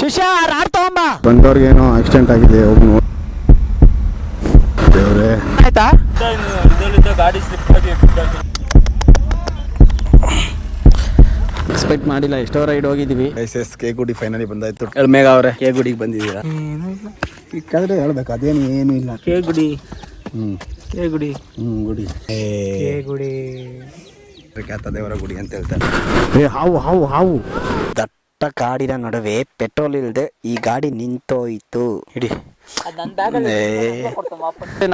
ಶಿಷ್ಯ ರಾಡ್ ತಗೊಂಬ. ಬಂದವ್ರಿಗೆ ಏನೋ ಆಕ್ಸಿಡೆಂಟ್ ಆಗಿದೆ, ಹೋಗಿ ನೋಡಿ. ದೇವ್ರೆ ಆಯ್ತಾ? ಗಾಡಿ ಸ್ಲಿಪ್ ಆಗಿ ಎಕ್ಸ್ಪೆಕ್ಟ್ ಮಾಡಿಲ್ಲ, ಎಷ್ಟೋ ರೈಡ್ ಹೋಗಿದ್ದೀವಿ. ಕೆ ಗುಡಿ ಫೈನಲಿ ಬಂದಾಯ್ತು. ಎಳ್ಮೇಗ ಅವ್ರೆ ಕೆ ಗುಡಿಗೆ ಬಂದಿದ್ದೀರಾ? ಸಿಕ್ಕಾದ್ರೆ ಹೇಳ್ಬೇಕು, ಅದೇನು ಏನು ಇಲ್ಲ. ಕೆ ಗುಡಿ ಕೆ ಗುಡಿ ಗುಡಿ ಕೆ ಗುಡಿ ಖ್ಯಾತ ದೇವರ ಗುಡಿ ಅಂತ ಹೇಳ್ತಾರೆ. ಹಾವು ಹಾವು ಹಾವು. ದಟ್ಟ ಕಾಡಿನ ನಡುವೆ ಪೆಟ್ರೋಲ್ ಇಲ್ಲದೆ ಈ ಗಾಡಿ ನಿಂತೋಯ್ತು. ಇಡಿ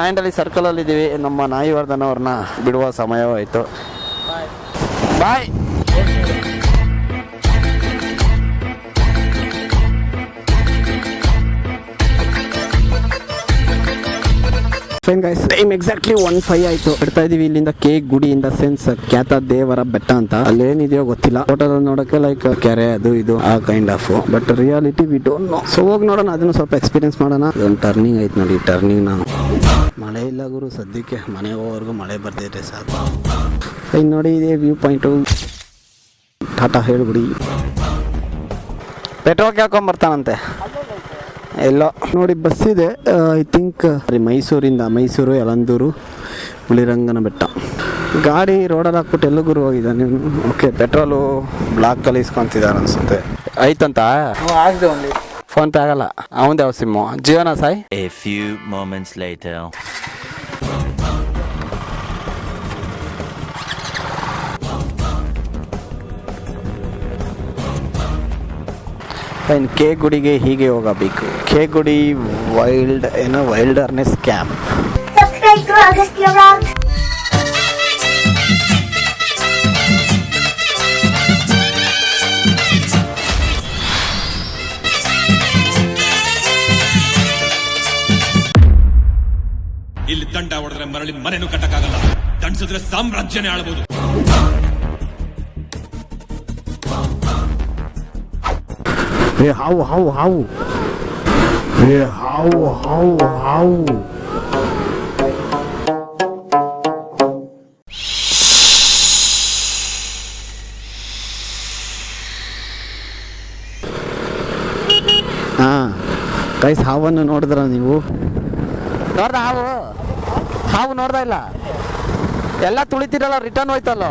ನಾಯಿಂಡಲ್ಲಿ ಸರ್ಕಲ್ ಅಲ್ಲಿ ಇದೀವಿ. ನಮ್ಮ ನಾಯಿವರ್ಧನ್ ಅವ್ರನ್ನ ಬಿಡುವ ಸಮಯವಾಯಿತು. ಬಾಯ್. ಫೈನ್ ಗೈಸ್, ಟೈಮ್ ಎಕ್ಸಾಕ್ಟ್ಲಿ 1:05 ಆಯ್ತು. ಬಿಡ್ತಾ ಇದೀವಿ ಇಲ್ಲಿಂದ ಕೆ ಗುಡಿಯಿಂದ ಸೆನ್ಸ್ ಖ್ಯಾತ ದೇವರ ಬೆಟ್ಟ ಅಂತ. ಅಲ್ಲಿ ಏನಿದೆಯೋ ಗೊತ್ತಿಲ್ಲ. ಫೋಟೋ ನೋಡಕ್ಕೆ ಲೈಕ್ ಕೆರೆ ಅದು ಇದು ಆ kind of, but reality we don't know. So ಹೋಗಿ ನೋಡೋಣ, ಅದನ್ನು ಸ್ವಲ್ಪ ಎಕ್ಸ್ಪೀರಿಯನ್ಸ್ ಮಾಡೋಣ. ಒಂದು ಟರ್ನಿಂಗ್ ಐತೆ ನೋಡಿ, ಟರ್ನಿಂಗ್ ನಾನು ಮಳೆ ಇಲ್ಲ ಗುರು ಸದ್ಯಕ್ಕೆ. ಮನೆ ಹೋಗೋವರೆಗೂ ಮಳೆ ಬರ್ದಿದ್ರೆ ಸಾಕು. ಫೈನ್ ನೋಡಿ, ಇದೆ ವ್ಯೂ ಪಾಯಿಂಟು. ಟಾಟಾ ಹೇಳ್ಬಿಡಿ. ಪೆಟ್ರೋಲ್ ಕೇಳ್ಕೊಂಬರ್ತಾನಂತೆ ಎಲ್ಲೋ ನೋಡಿ. ಬಸ್ ಇದೆ ಐ ಥಿಂಕ್ ಮೈಸೂರು ಯಳಂದೂರು ಹುಲಿರಂಗನ ಬೆಟ್ಟ. ಗಾಡಿ ರೋಡಲ್ಲಿ ಹಾಕ್ಬಿಟ್ಟು ಎಲ್ಲೋ ಗುರು ಹೋಗಿದ್ದಾನೆ. ಓಕೆ, ಪೆಟ್ರೋಲು ಬ್ಲಾಕಲ್ಲಿ ಇಸ್ಕೊಂತಿದ್ದಾರೆ ಅನ್ಸುತ್ತೆ. ಐತಂತ ಫೋನ್ ಪೇ ಆಗಲ್ಲ. ಅವಂದು ಯಾವ ಸಿಮ್ಮು? ಜಿಯೋನಾ ಸಾಯ್? A few moments later. Fine, K ಗುಡಿಗೆ ಹೀಗೆ ಹೋಗಬೇಕು. K Gudi wilderness camp. Subscribe to Agastya Vlogs. ಇಲ್ಲಿ ದಂಡ ಹೊಡೆದ್ರೆ ಮರಳಿ ಮನೆನೂ ಕಟ್ಟಕ್ಕಾಗಲ್ಲ, ದಂಡಿಸಿದ್ರೆ ಸಾಮ್ರಾಜ್ಯನೇ ಆಳಬಹುದು. ಹಾವು ಹಾವು ಹಾವು. ಹಾವು ಹಾವು ಹಾವು. ಹಾ ಗೈಸ್, ಹಾವನ್ನು ನೋಡಿದ್ರ ನೀವು? ನೋಡ್ದ ಹಾವು ನೋಡ್ದ ಇಲ್ಲ? ಎಲ್ಲ ತುಳಿತಿರಲ್ಲ, ರಿಟರ್ನ್ ಹೋಯ್ತಲ್ಲ.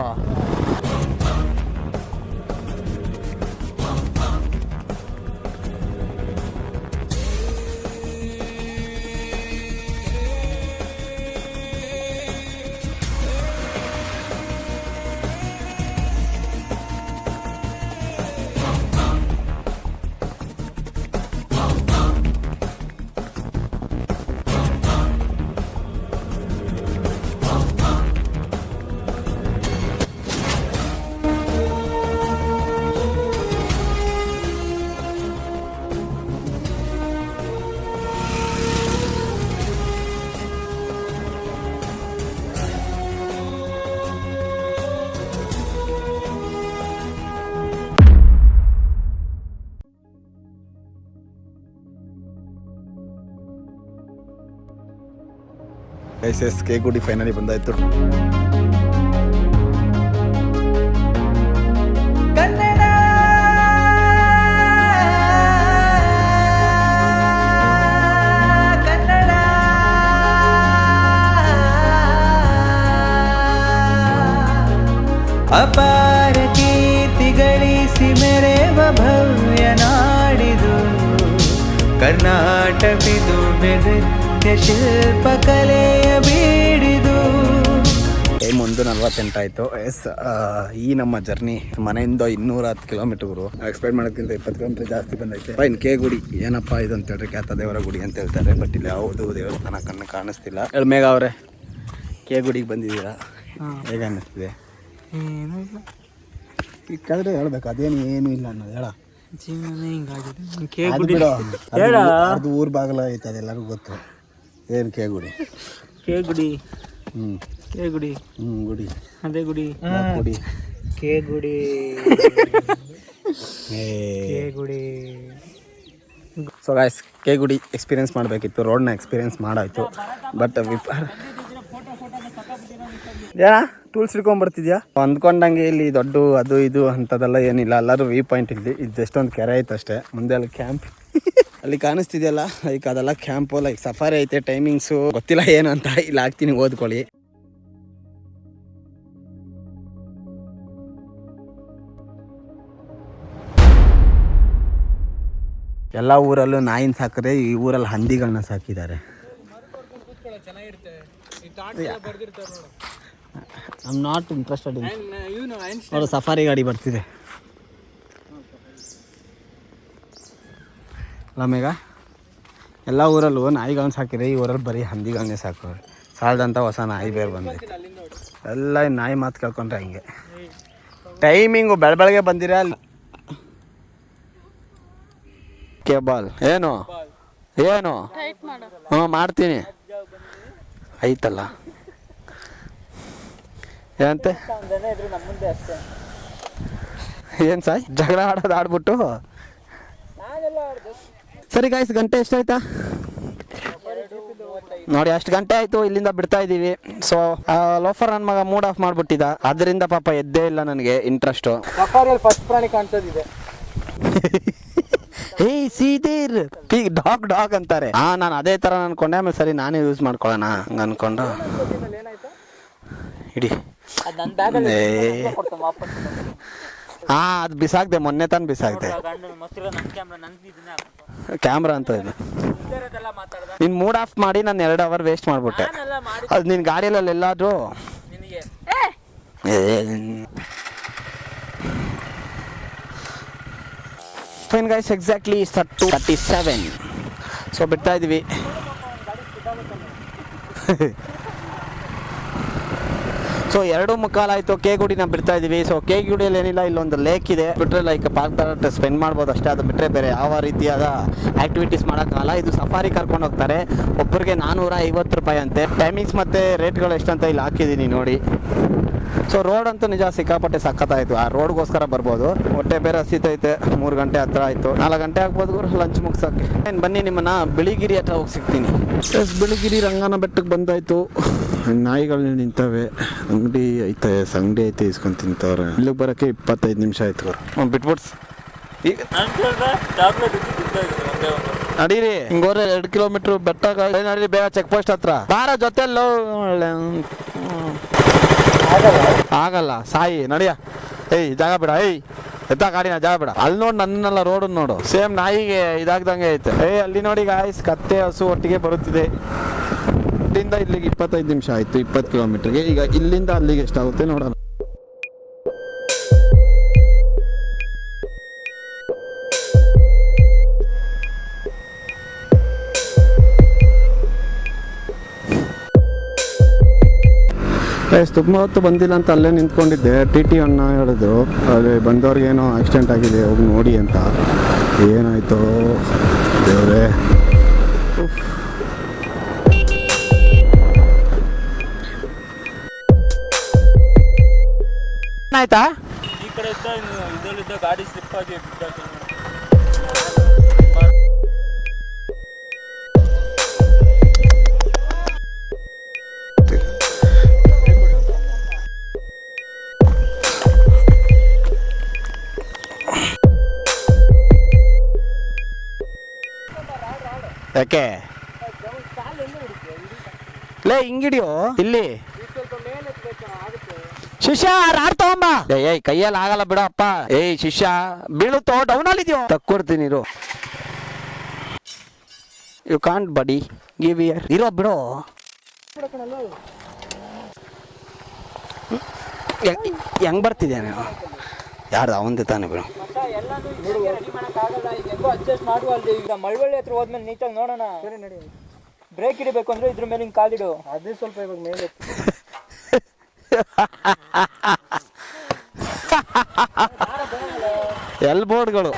ಕೆ ಗುಡಿ ಫೈನಲಿ ಬಂದಾಯ್ತು. ಕನ್ನಡ ಕನ್ನಡ ಅಪಾರ ಕೀರ್ತಿ ಗಳಿಸಿ ಮೆರೆವ ಭವ್ಯ ನಾಡಿದು ಕರ್ನಾಟಕವಿದು ನೃತ್ಯ ಶಿಲ್ಪ ಕಲೆಯ ಬೀಡಿದು. ಟೈಮ್ 1:48 ಆಯಿತು. ಎಸ್, ಈ ನಮ್ಮ ಜರ್ನಿ ಮನೆಯಿಂದ 210 ಕಿಲೋಮೀಟರ್. ಎಕ್ಸ್ಪೆಕ್ಟ್ ಮಾಡೋಕ್ಕಿಂತ 20 ಕಿಲೋಮೀಟರ್ ಜಾಸ್ತಿ ಬಂದೈತೆ. ಫೈನ್, ಕೆ ಗುಡಿ ಏನಪ್ಪ ಇದು ಅಂತ ಹೇಳ್ರಿ, ಖ್ಯಾತ ದೇವರ ಗುಡಿ ಅಂತ ಹೇಳ್ತಾರೆ. ಬಟ್ ಇಲ್ಲಿ ಯಾವುದು ದೇವಸ್ಥಾನ ಕಣ್ಣು ಕಾಣಿಸ್ತಿಲ್ಲ. ಎಳ್ಮೇಗ ಅವರೇ ಕೆ ಗುಡಿಗೆ ಬಂದಿದ್ದೀರಾ? ಹೇಗೆ ಅನ್ನಿಸ್ತಿದೆ? ಸಿಕ್ಕಾದ್ರೆ ಹೇಳ್ಬೇಕು, ಅದೇನು ಏನು ಇಲ್ಲ ಅನ್ನೋದು. ಹೇಳ, ಜೀವನನೇ ಹಿಂಗಾಗಿದೆ. ಅದು ಊರ್ ಬಾಗಲ ಐತೆ, ಅದೆಲ್ಲರಿಗೂ ಗೊತ್ತು. ಏನು K Gudi? K Gudi K ಗುಡಿ ಗುಡಿ ಅದೇ ಗುಡಿ ಗುಡಿ K Gudi K Gudi. So guys, K Gudi experience ಮಾಡಬೇಕಿತ್ತು. ರೋಡ್ನ ಎಕ್ಸ್ಪೀರಿಯನ್ಸ್ ಮಾಡಾಯಿತು. ಬಟ್ ವಿಪಾರ ಟೂಲ್ಸ್ ಹಿಡ್ಕೊಂಡ್ಬರ್ತಿದ್ಯಾ? ಅಂದ್ಕೊಂಡಂಗೆ ಇಲ್ಲಿ ದೊಡ್ಡ ಅದು ಇದು ಅಂಥದ್ದೆಲ್ಲ ಏನಿಲ್ಲ. ಎಲ್ಲರೂ ವ್ಯೂ ಪಾಯಿಂಟ್ ಇಲ್ಲಿ. ಇದು ಜಸ್ಟ್ ಒಂದು ಕೆರೆ ಐತೆ ಅಷ್ಟೇ. ಮುಂದೆ ಅಲ್ಲಿ ಕ್ಯಾಂಪ್ ಅಲ್ಲಿ ಕಾಣಿಸ್ತಿದೆಯಲ್ಲ, ಲೈಕ್ ಅದೆಲ್ಲ ಕ್ಯಾಂಪು, ಲೈಕ್ ಸಫಾರಿ ಐತೆ. ಟೈಮಿಂಗ್ಸು ಗೊತ್ತಿಲ್ಲ ಏನು ಅಂತ. ಇಲ್ಲಿ ಹಾಕ್ತೀನಿ, ಓದ್ಕೊಳ್ಳಿ. ಎಲ್ಲ ಊರಲ್ಲೂ ನಾಯಿನ ಸಾಕಿದ್ರೆ ಈ ಊರಲ್ಲಿ ಹಂದಿಗಳನ್ನ ಸಾಕಿದ್ದಾರೆ. I am not interested in. ಅವರು ಸಫಾರಿ ಗಾಡಿ ಬರ್ತಿದೆ ಆಮೇಗ. ಎಲ್ಲ ಊರಲ್ಲೂ ನಾಯಿಗಳನ್ನ ಸಾಕಿದ್ರೆ ಈ ಊರಲ್ಲಿ ಬರೀ ಹಂದಿಗಳನ್ನೇ ಸಾಕೋರು. ಸಾಲದಂತ ಹೊಸ ನಾಯಿ ಬೇರೆ ಬಂದೆ. ಎಲ್ಲ ನಾಯಿ ಮಾತು ಕೇಳ್ಕೊಂಡ್ರೆ ಹಂಗೆ. ಟೈಮಿಂಗು ಬೆಳಗ್ಗೆ ಬಂದಿರ ಅಲ್ಲಿ ಕೇಬಲ್ ಏನು ಏನು ಹ್ಞೂ ಮಾಡ್ತೀನಿ ಐತಲ್ಲ ಏನಂತೆ ಏನು ಸಾಯ್ ಜಗಳ ಆಡೋದು ಆಡ್ಬಿಟ್ಟು. ಸರಿ ಗಾಯ್ಸ್, ಗಂಟೆ ಎಷ್ಟಾಯ್ತಾ ನೋಡಿ. ಅಷ್ಟು ಗಂಟೆ ಆಯ್ತು, ಇಲ್ಲಿಂದ ಬಿಡ್ತಾ ಇದೀವಿ. ಸೊ ಲೋಫರ್ ನನ್ನ ಮಗ ಮೂಡ್ ಆಫ್ ಮಾಡ್ಬಿಟ್ಟಿದ್ದ. ಅದರಿಂದ ಪಾಪ ಎದ್ದೇ ಇಲ್ಲ ನನಗೆ ಇಂಟ್ರೆಸ್ಟು. ಫಸ್ಟ್ ಪ್ರಾಣಿ ಕಾಣಿಸೋದಿದೆ. ಹೇ ಸೀದೀರ್ ಡಾಗ್ ಡಾಗ್ ಅಂತಾರೆ. ನಾನು ಅದೇ ತರ ಅನ್ಕೊಂಡೆ. ಆಮೇಲೆ ಸರಿ ನಾನೇ ಯೂಸ್ ಮಾಡ್ಕೊಳ್ಳೋಣ ಹಂಗ ಅನ್ಕೊಂಡು ಇಡಿ. ಅದು ಬಿಸಾಕ್ದೆ, ಮೊನ್ನೆ ತಾನು ಬಿಸಾಕ್ದೆ. ಕ್ಯಾಮ್ರಾ ಅಂತ ಇದು. ನೀನ್ ಮೂಡ್ ಆಫ್ ಮಾಡಿ ನಾನು 2 ಅವರ್ ವೇಸ್ಟ್ ಮಾಡ್ಬಿಟ್ಟೆ. ಅದು ನಿನ್ ಗಾಡಿಯಲ್ಲಿ ಎಲ್ಲಾದ್ರೂ ಫೈನ್ ಗೈಸ್, ಎಕ್ಸಾಕ್ಟ್ಲಿ 37. ಸೊ ಬಿಡ್ತಾ ಇದೀವಿ. ಸೊ 2:15 ಆಯಿತು. ಕೇಗುಡಿನ ಬಿಡ್ತಾ ಇದೀವಿ. ಸೊ ಕೇಗುಡಿಯಲ್ಲಿ ಏನಿಲ್ಲ, ಇಲ್ಲೊಂದು ಲೇಕ್ ಇದೆ. ಬಿಟ್ಟರೆ ಲೈಕ್ ಪಾರ್ಕ್ ತರ ಸ್ಪೆಂಡ್ ಮಾಡ್ಬೋದು ಅಷ್ಟೇ. ಅದು ಬಿಟ್ಟರೆ ಬೇರೆ ಯಾವ ರೀತಿಯಾದ ಆ್ಯಕ್ಟಿವಿಟೀಸ್ ಮಾಡೋಕ್ಕಾಗಲ್ಲ. ಇದು ಸಫಾರಿ ಕರ್ಕೊಂಡು ಹೋಗ್ತಾರೆ. ಒಬ್ಬರಿಗೆ 450 ರೂಪಾಯಿ ಅಂತೆ. ಟೈಮಿಂಗ್ಸ್ ಮತ್ತು ರೇಟ್ಗಳು ಎಷ್ಟಂತ ಇಲ್ಲಿ ಹಾಕಿದ್ದೀನಿ ನೋಡಿ. ಸೊ ರೋಡ್ ಅಂತೂ ನಿಜ ಸಿಕ್ಕಾಪಟ್ಟೆ ಸಖತ್ತಾಯಿತು. ಆ ರೋಡ್ಗೋಸ್ಕರ ಬರ್ಬೋದು. ಹೊಟ್ಟೆ ಬೇರೆ ಹಸಿತೈತೆ. 3 ಗಂಟೆ ಹತ್ರ ಆಯಿತು. 4 ಗಂಟೆ ಆಗ್ಬೋದು ಲಂಚ್ ಮುಗ್ಸೋಕ್ಕೆ. ಏನು ಬನ್ನಿ, ನಿಮ್ಮನ್ನು ಬಿಳಿಗಿರಿ ಹತ್ರ ಹೋಗಿ ಸಿಗ್ತೀನಿ. ಬಿಳಿಗಿರಿ ರಂಗನ ಬೆಟ್ಟಕ್ಕೆ ಬಂದಾಯಿತು. ನಾಯಿಗಳು ನಿಂತವೆ. ಅಂಗಡಿ ಐತೆ, ಅಂಗಡಿ ಐತೆ, ಇಸ್ಕೊಂಡು ತಿಂತವ್ರೆ. ಇಲ್ಲಿಗೆ ಬರೋಕ್ಕೆ 25 ನಿಮಿಷ ಆಯ್ತು. ಬಿಟ್ಬಿಡ್ಸ್ ಈಗ ನಡೀರಿ. ಹಿಂಗೋರೆ 2 ಕಿಲೋಮೀಟ್ರ್ ಬೆಟ್ಟ ನಡೀರಿ. ಬೇಗ ಚೆಕ್ ಪೋಸ್ಟ್ ಹತ್ರ ಬಾರ. ಜೊತೆಲ್ಲೋ ಆಗಲ್ಲ ಸಾಯಿ ನಡಿಯ. ಏಯ್ ಜಾಗ ಬಿಡ. ಏಯ್ ಎತ್ತ ಗಾಡಿನ ಜಾಗ ಬಿಡ. ಅಲ್ಲಿ ನೋಡಿ ನನ್ನೆಲ್ಲ ರೋಡ್ ನೋಡು. ಸೇಮ್ ನಾಯಿಗೆ ಇದಾಗ್ದಂಗೆ ಐತೆ. ಅಲ್ಲಿ ನೋಡಿ ಗಾಯ್ಸ್, ಕತ್ತೆ ಹಸು ಒಟ್ಟಿಗೆ ಬರುತ್ತಿದೆ. ಇಲ್ಲಿಂದ ಇಲ್ಲಿಗೆ 25 ನಿಮಿಷ ಆಯ್ತು, 20 ಕಿಲೋಮೀಟರ್ಗೆ. ಈಗ ಇಲ್ಲಿಂದ ಅಲ್ಲಿಗೆ ಎಷ್ಟಾಗುತ್ತೆ ನೋಡೋಣ. ತುಂಬ ಹೊತ್ತು ಬಂದಿಲ್ಲ ಅಂತ ಅಲ್ಲೇ ನಿಂತ್ಕೊಂಡಿದ್ದೆ. ಟಿ ಅಣ್ಣ ಹೇಳಿದ್ರು ಅಲ್ಲಿ ಬಂದವ್ರಿಗೇನೋ ಆಕ್ಸಿಡೆಂಟ್ ಆಗಿದೆ, ಹೋಗಿ ನೋಡಿ ಅಂತ. ಏನಾಯ್ತು ದೇವ್ರೆ. ಆಯ್ತಾ ಈ ಕಡೆ ಇದರಲ್ಲಿದ್ದ ಗಾಡಿ ಸ್ಲಿಪ್ ಆಗಿ ಯಾಕೆ ಲೇ ಹಿಂಗಿಡಿಯೋ ಇಲ್ಲಿ ಶಿಷ್ಯ ರಾಡ್ ತಗೊಂಬ. ಏಯ್ ಕೈಯಲ್ಲಿ ಆಗಲ್ಲ ಬಿಡಪ್ಪ. ಏಯ್ ಶಿಷ್ಯ ಬೀಳುತ್ತೋ, ಡೌನ್ ಅಲ್ಲಿ ಇದೆಯೋ ತಕ್ಕೊಡ್ತೀನಿ ಇರು. ಯು ಕಾಂಟ್ ಬಡಿ ಗಿವ್ ಇಯರ್ ಇರೋ ಬಿಡೋ. ಹೆಂಗ್ ಬರ್ತಿದ್ಯಾ ನೀವು? ಯಾರ್ದು ಅವಂದೆ ತಾನೆ ಬಿಡು. ಅಡ್ಜಸ್ಟ್ ಮಾಡುವಲ್ದೆ. ಈಗ ಮಳವಳ್ಳಿ ಹತ್ರ ಹೋದ್ಮೇಲೆ ನೀಟಾಗಿ ನೋಡೋಣ. ಸರಿ ನಡಿ. ಬ್ರೇಕ್ ಹಿಡಿಬೇಕು ಅಂದ್ರೆ ಇದ್ರ ಮೇಲೆ ಹಿಂಗೆ ಕಾಲಿಡು. ಅದೇ ಸ್ವಲ್ಪ ಇವಾಗ ಮೇಲೆ ಎಲ್ ಬೋರ್ಡ್ಗಳು.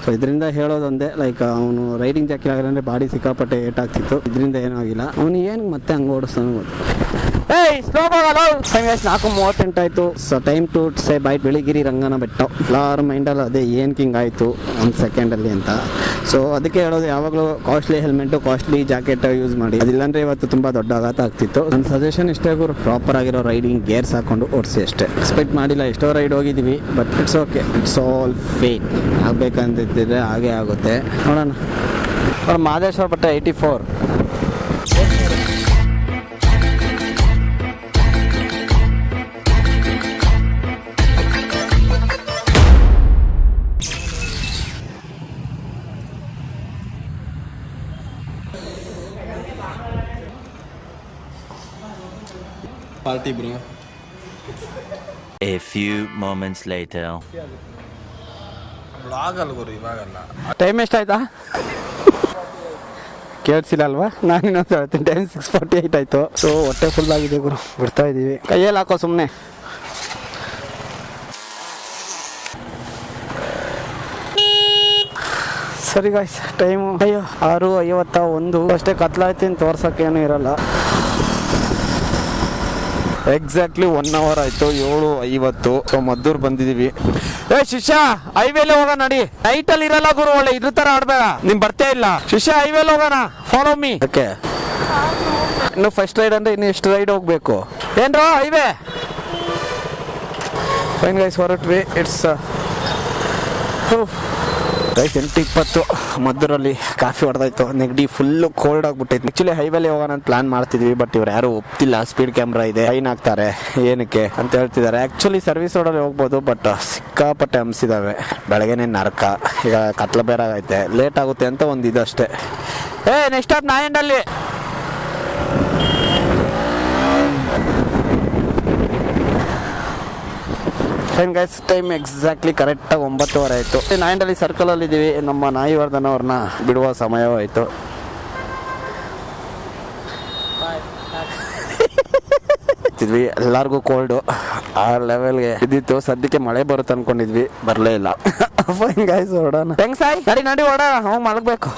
ಸೊ ಇದರಿಂದ ಹೇಳೋದೊಂದೇ, ಲೈಕ್ ಅವನು ರೈಡಿಂಗ್ ಜಾಕಿ ಆಗಿಲ್ಲ ಅಂದರೆ ಬಾಡಿ ಸಿಕ್ಕಾಪಟ್ಟೆ ಏಟಾಗ್ತಿತ್ತು. ಇದರಿಂದ ಏನೂ ಆಗಿಲ್ಲ. ಅವನು ಏನು ಮತ್ತೆ ಹಂಗೆ ಓಡಿಸ್ತಾನೆ ಗೊತ್ತು. ಏಯ್ ಸ್ಲೋ ಹೋಗಲ್ಲ. 4:38 ಆಯಿತು. So time to say bye Biligiri Rangana Betta. ಎಲ್ಲರ ಮೈಂಡಲ್ಲಿ ಅದೇ ಏನು ಹಿಂಗೆ ಆಯಿತು 1 ಸೆಕೆಂಡಲ್ಲಿ ಅಂತ. ಸೊ ಅದಕ್ಕೆ ಹೇಳೋದು ಯಾವಾಗಲೂ costly helmet costly jacket use ಮಾಡಿ, ಅದಿಲ್ಲಾಂದ್ರೆ ಇವತ್ತು ತುಂಬಾ ದೊಡ್ಡ ಆಘಾತ ಆಗ್ತಿತ್ತು. ನನ್ನ ಸಜೆಷನ್ ಇಷ್ಟೇ ಗುರು, ಪ್ರಾಪರ್ ಆಗಿರೋ ರೈಡಿಂಗ್ ಗೇರ್ಸ್ ಹಾಕೊಂಡು ಓಡಿಸಿ ಅಷ್ಟೇ. ಎಕ್ಸ್ಪೆಕ್ಟ್ ಮಾಡಿಲ್ಲ, ಎಷ್ಟೋ ರೈಡ್ ಹೋಗಿದ್ದೀವಿ, but it's okay, it's all fate. ಆಗ್ಬೇಕಂತಿದ್ರೆ ಹಾಗೆ ಆಗುತ್ತೆ, ನೋಡೋಣ. ಅವ್ರ ಮಾದೇಶ್ವರ ಬಟ್ಟೆ 84. Party bro. A few moments later. Blog ಅಲ್ಲ ಗುರು, ಇವಾಗಲ್ಲ. ಟೈಮ್ ಎಷ್ಟಾಯ್ತಾ ಕೇಳಿಸಿಲ್ಲ ಅಲ್ವಾ? ನಾನು ಇನ್ನೊಂದು ಹೇಳ್ತೀನಿ, ಟೈಮ್ 6:48 ಆಯಿತು. ಸೊ ಹೊಟ್ಟೆ ಫುಲ್ ಆಗಿದೆ ಗುರು, ಬಿಡ್ತಾ ಇದ್ದೀವಿ. ಕೈಯಲ್ಲಿ ಹಾಕೋ ಸುಮ್ಮನೆ. ಸರಿ ಗಾಯ್ಸ್, ಟೈಮು 6:51 ಅಷ್ಟೇ. ಕತ್ಲಾಯ್ತೀನಿ, ತೋರ್ಸೋಕ್ಕೇನು ಇರಲ್ಲ. ಎಕ್ಸಾಕ್ಟ್ಲಿ 1 hour ಆಯಿತು. 7:50. ಸೊ ಮದ್ದೂರು ಬಂದಿದ್ದೀವಿ. ಶಿಷ್ಯ ಹೈವೇಲಿ ಹೋಗೋಣ ನಡಿ. ನೈಟಲ್ಲಿ ಇರಲ್ಲ ಗುರು, ಒಳ್ಳೆ ಇದ್ರ ಥರ ಆಡ್ಬೇಡ, ನಿಮ್ ಬರ್ತೇ ಇಲ್ಲ. ಶಿಷ್ಯ ಹೈವೇಲಿ ಹೋಗೋಣ, ಫಾಲೋ ಮೀ. ಓಕೆ, ಇನ್ನು ಫಸ್ಟ್ ರೈಡ್ ಅಂದ್ರೆ ಇನ್ನು ಎಷ್ಟು ರೈಡ್ ಹೋಗ್ಬೇಕು ಏನ್ರೋ? ಹೈವೇ. ಫೈನ್ ಗೈಸ್, ಹೊರಟ್ವಿ. ಇಟ್ಸ್ ಗೈಸ್ 8:20 ಮದ್ದೂರಲ್ಲಿ ಕಾಫಿ ಹೊಡೆದಾಯ್ತು. ನೆಗಡಿ ಫುಲ್ಲು ಕೋಲ್ಡ್ ಆಗ್ಬಿಟ್ಟೈತೆ. ಆಕ್ಚುಲಿ ಹೈವೇಲಿ ಹೋಗೋಣ ಅಂತ ಪ್ಲಾನ್ ಮಾಡ್ತಿದ್ವಿ, ಬಟ್ ಇವ್ರು ಯಾರು ಒಪ್ತಿಲ್ಲ. ಸ್ಪೀಡ್ ಕ್ಯಾಮ್ರಾ ಇದೆ, ಫೈನ್ ಹಾಕ್ತಾರೆ ಏನಕ್ಕೆ ಅಂತ ಹೇಳ್ತಿದ್ದಾರೆ. ಆಕ್ಚುಲಿ ಸರ್ವಿಸ್ ರೋಡಲ್ಲಿ ಹೋಗ್ಬೋದು, ಬಟ್ ಸಿಕ್ಕಾಪಟ್ಟೆ ಹಂಸಿದಾವೆ. ಬೆಳಗ್ಗೆನೇ ನರಕ, ಈಗ ಕತ್ಲ ಬೇರೆ ಆಗೈತೆ, ಲೇಟ್ ಆಗುತ್ತೆ ಅಂತ ಒಂದು ಇದಷ್ಟೇ. ನೆಕ್ಸ್ಟ್ ಸ್ಟಾಪ್ ನಾಯಂಡಲ್ಲಿ. ಫೈನ್ ಗೈಸ್, ಟೈಮ್ ಎಕ್ಸಾಕ್ಟ್ಲಿ ಕರೆಕ್ಟಾಗಿ 9:15 ಆಯಿತು. ನಾಯಂಡಲ್ಲಿ ಸರ್ಕಲಲ್ಲಿ ಇದ್ದೀವಿ. ನಮ್ಮ ನಾಯಿವರ್ಧನ್ ಅವ್ರನ್ನ ಬಿಡುವ ಸಮಯವಾಯಿತು. ಎಲ್ಲರಿಗೂ ಕೋಲ್ಡು ಆ ಲೆವೆಲ್ಗೆ ಇದ್ದಿತ್ತು. ಸದ್ಯಕ್ಕೆ ಮಳೆ ಬರುತ್ತೆ ಅನ್ಕೊಂಡಿದ್ವಿ, ಬರಲೇ ಇಲ್ಲ. ಫೈನ್ ಗೈಸ್, ಹೊರಡೋಣ. ಹೆಂಗ್ ಸಾಯ್, ನಡಿ ಹೊರಡೋಣ, ಹೋಗಿ ಮಲಗಬೇಕು.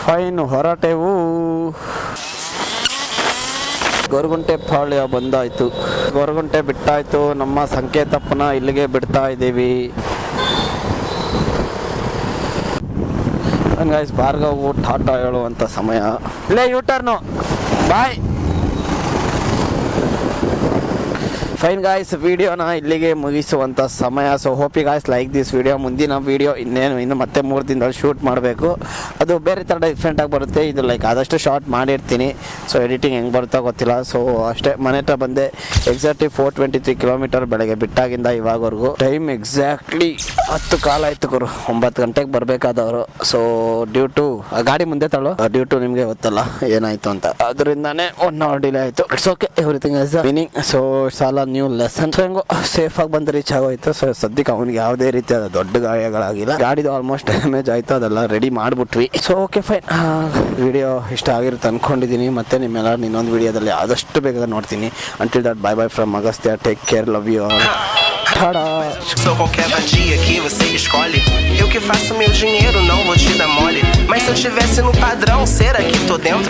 ಫೈನ್, ಹೊರಟೆವು. ಗೊರಗುಂಟೆ ಪಾಳ್ಯ ಬಂದಾಯ್ತು. ಗೊರಗುಂಟೆ ಬಿಟ್ಟಾಯ್ತು. ನಮ್ಮ ಸಂಕೇತಪ್ಪನ ಇಲ್ಲಿಗೆ ಬಿಡ್ತಾ ಇದ್ದೀವಿ. ಗೈಸ್, ಭಾರ್ಗವ್ ಟಾಟಾ ಹೇಳುವಂಥ ಸಮಯ. ಇಲ್ಲೇ ಯೂಟರ್ನು, ಬಾಯ್. ಫೈನ್ ಗಾಯ್ಸ್, ವಿಡಿಯೋನ ಇಲ್ಲಿಗೆ ಮುಗಿಸುವಂಥ ಸಮಯ. So hope you guys like this video. ಮುಂದಿನ ವಿಡಿಯೋ ಇನ್ನು ಮತ್ತೆ 3 ದಿನದಲ್ಲಿ ಶೂಟ್ ಮಾಡಬೇಕು. ಅದು ಬೇರೆ ಥರ ಡಿಫ್ರೆಂಟಾಗಿ ಬರುತ್ತೆ. ಇದು ಲೈಕ್ ಆದಷ್ಟು ಶಾರ್ಟ್ ಮಾಡಿರ್ತೀನಿ. ಸೊ ಎಡಿಟಿಂಗ್ ಹೆಂಗೆ ಬರುತ್ತೋ ಗೊತ್ತಿಲ್ಲ. ಸೊ ಅಷ್ಟೇ, ಮನೆ ಹತ್ರ ಬಂದೆ. ಎಕ್ಸಾಕ್ಟ್ಲಿ 423 ಕಿಲೋಮೀಟರ್ ಬೆಳಗ್ಗೆ ಬಿಟ್ಟಾಗಿಂದ ಇವಾಗವರೆಗೂ. ಟೈಮ್ ಎಕ್ಸಾಕ್ಟ್ಲಿ 10 ಕಾಲ ಆಯ್ತು ಗುರು. 9 ಗಂಟೆಗೆ ಬರಬೇಕಾದವರು. ಸೊ ಡ್ಯೂ ಟು ಗಾಡಿ ಮುಂದೆ ತಳ್ಳೋ, ಡ್ಯೂ ಟು ನಿಮಗೆ ಗೊತ್ತಲ್ಲ ಏನಾಯ್ತು ಅಂತ, ಅದರಿಂದಾನೇ 1 hour ಡಿಲೇ ಆಯಿತು. It's okay, everything is winning. So ಸಾಲ ನ್ಯೂ ಲೆಸನ್. ಸೊ ಹೆಂಗೋ ಸೇಫ್ ಆಗಿ ಬಂದು ರೀಚ್ ಆಗೋಯ್ತು. ಸೊ ಸದ್ಯಕ್ಕೆ ಅವನಿಗೆ ಯಾವುದೇ ರೀತಿಯಾದ ದೊಡ್ಡ ಗಾಯಗಳಾಗಿಲ್ಲ. ಗಾಡಿದು ಆಲ್ಮೋಸ್ಟ್ ಡ್ಯಾಮೇಜ್ ಆಯ್ತು, ಅದೆಲ್ಲ ರೆಡಿ ಮಾಡಿಬಿಟ್ವಿ. ಸೊ ಓಕೆ ಫೈನ್, ವಿಡಿಯೋ ಇಷ್ಟ ಆಗಿರುತ್ತೆ ಅನ್ಕೊಂಡಿದ್ದೀನಿ. ಮತ್ತೆ ನಿಮ್ಮೆಲ್ಲ ಇನ್ನೊಂದು ವಿಡಿಯೋದಲ್ಲಿ ಆದಷ್ಟು ಬೇಗ ನೋಡ್ತೀನಿ. Until that, bye bye from Agastya. Take care, love you all. Sou qualquer vadia que você escolhe. Eu que faço meu dinheiro, não vou te dar mole. Mas se eu tivesse no padrão, será que tô dentro?